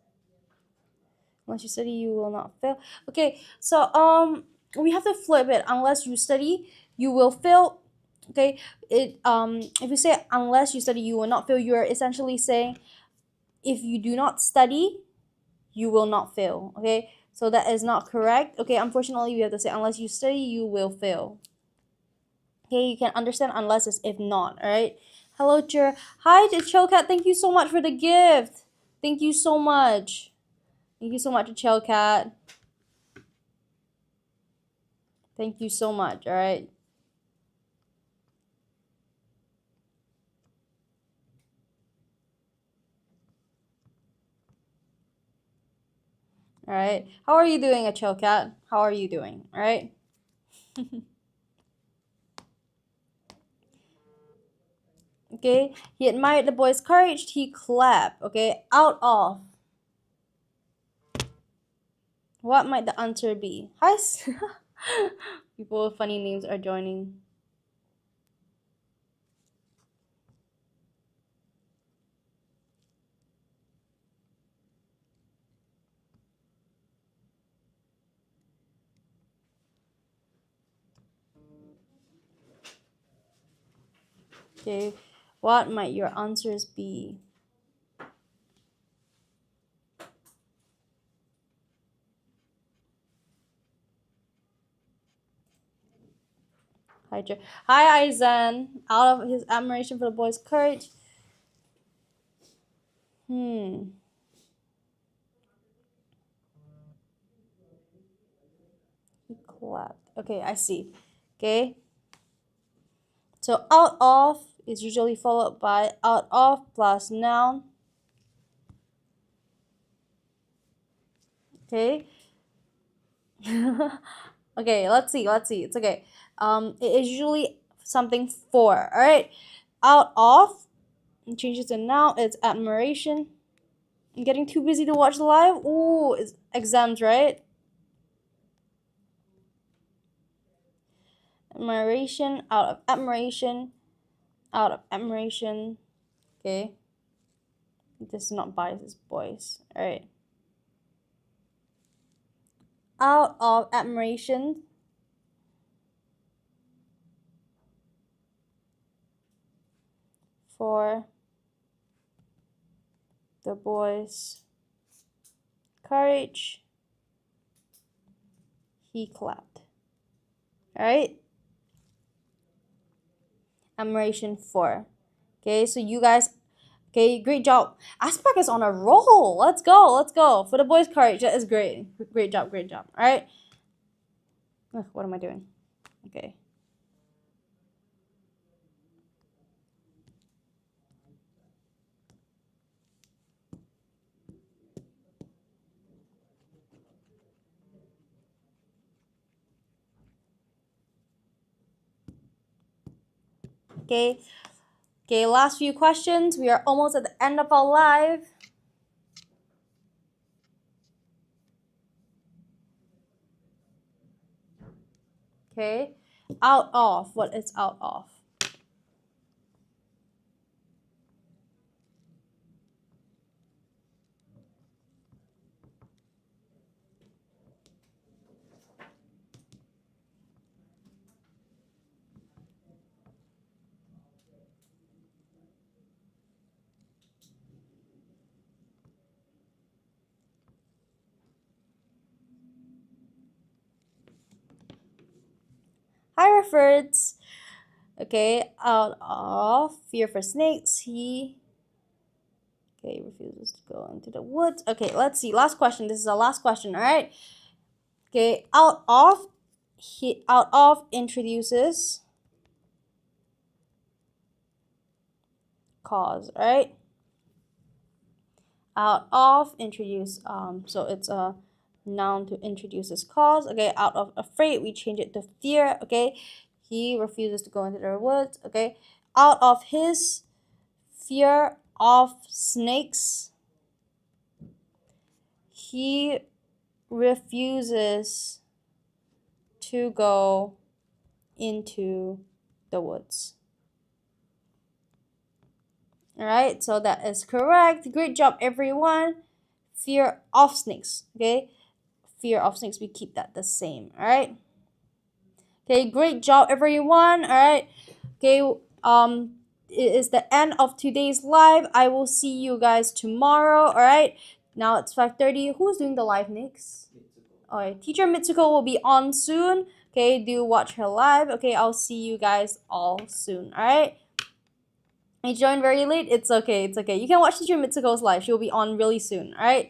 Unless you study, you will not fail. Okay, so we have to flip it. Unless you study, you will fail. Okay, if you say unless you study, you will not fail, you are essentially saying if you do not study, you will not fail. Okay, so that is not correct. Okay, unfortunately, we have to say unless you study, you will fail. Okay, you can understand unless is if not. All right. Hello, Jer. Hi, Chocat. Thank you so much for the gift. Thank you so much. Thank you so much, Chocat. Thank you so much. All right. All right. How are you doing, a chill cat? How are you doing? All right. Okay. He admired the boy's courage. He clapped. Okay. Out of. What might the answer be? Hi. People with funny names are joining. Okay. What might your answers be? Hi, Hi, Aizen. Out of his admiration for the boy's courage. He clapped. Okay, I see. Okay. So out of is usually followed by out of plus noun. Okay. Okay, let's see. It's okay. It is usually something for. All right. Out of, it changes to noun. It's admiration. I'm getting too busy to watch the live. Ooh, it's exams, right? Admiration, out of admiration, out of admiration. Okay. This is not bias, it's boys. Alright. Out of admiration. For the boys' courage, he clapped. Alright? Admiration for. Okay, so you guys, okay, great job. Aspect is on a roll. Let's go, let's go. For the boys' courage, that is great. Great job, great job. Alright? What am I doing? Okay. Okay. Okay, last few questions. We are almost at the end of our live. Okay. Out of. What is out of? Hi, Referreds. Okay, out of fear for snakes, he refuses to go into the woods. Okay, let's see. Last question. This is our last question, all right? Okay, out of introduces cause, all right? Out of introduce, so it's a noun to introduces cause. Okay, out of afraid, we change it to fear. Okay, he refuses to go into the woods. Okay, out of his fear of snakes, he refuses to go into the woods. All right, so that is correct. Great job, everyone. Fear of snakes. Okay, fear of snakes, we keep that the same. All right. Okay, great job, everyone. All right. Okay, it is the end of today's live. I will see you guys tomorrow. All right. Now it's 5:30. Who's doing the live next? All right, teacher Mitsuko will be on soon. Okay, do watch her live. Okay, I'll see you guys all soon. All right. You joined very late. It's okay. It's okay. You can watch teacher Mitsuko's live. She'll be on really soon. All right.